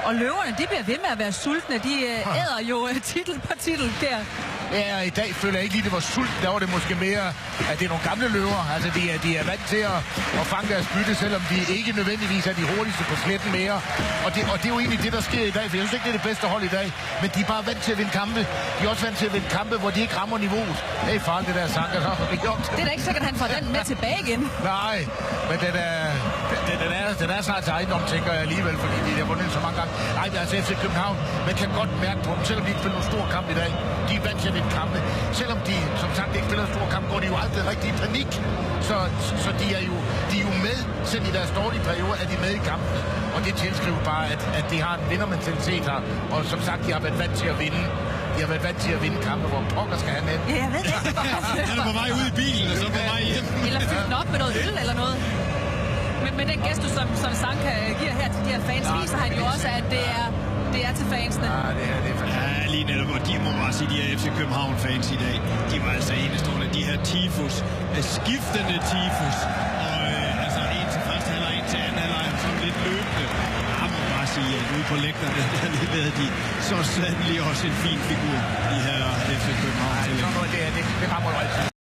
Og løverne, de bliver ved med at være sultne. De æder jo titel på titel der. Ja, i dag føler jeg ikke lige, det var sult. Der var det måske mere, at det er nogle gamle løver. Altså, de er vant til at fange deres bytte, selvom de ikke nødvendigvis er de hurtigste på sletten mere. Og det er jo egentlig det, der sker i dag, for jeg synes ikke, det er det bedste hold i dag. Men de er bare vant til at vinde kampe. De er også vant til at vinde kampe, hvor de ikke rammer niveauet. Det er farligt, det der Sanka. Det er da ikke sikkert, at han får den med tilbage igen. Nej, men den er snart til ejendom, tænker jeg alligevel, fordi de har vundet så mange gange. Nej, men altså FC København, man kan godt mærke på dem, selvom de ikke spiller en stor kamp i dag. De er vant til at vinde kampe. Selvom de, som sagt, ikke spiller en stor kamp, går de jo aldrig rigtig i panik. Så de er jo med, selv i deres dårlige periode, er de med i kampen. Og det tilskriver bare, at de har en vindermentalitet her. Og som sagt, de har været vant til at vinde. De har været vant til at vinde kampe, hvor pokker skal han hen. Ja, jeg ved det ikke. Han er på vej ud i bilen, og så på vej hjem. Eller fyldt den op med noget øl eller noget. Men den gestus, som Sanka giver her til de her fans, viser han jo også, at det er til fansene. Ja, det er fantastisk. Ja, lige netop, og de må bare sige, de her FC København-fans i dag, de var altså enestående. De her tifus, skiftende tifus, og altså en til første halvleg, en til anden halvleg, så lidt løbende. Jeg må bare sige, at ude på lægterne, der leverede de så sandelig også en fin figur, de her FC København. Nej, det rammer jo altid.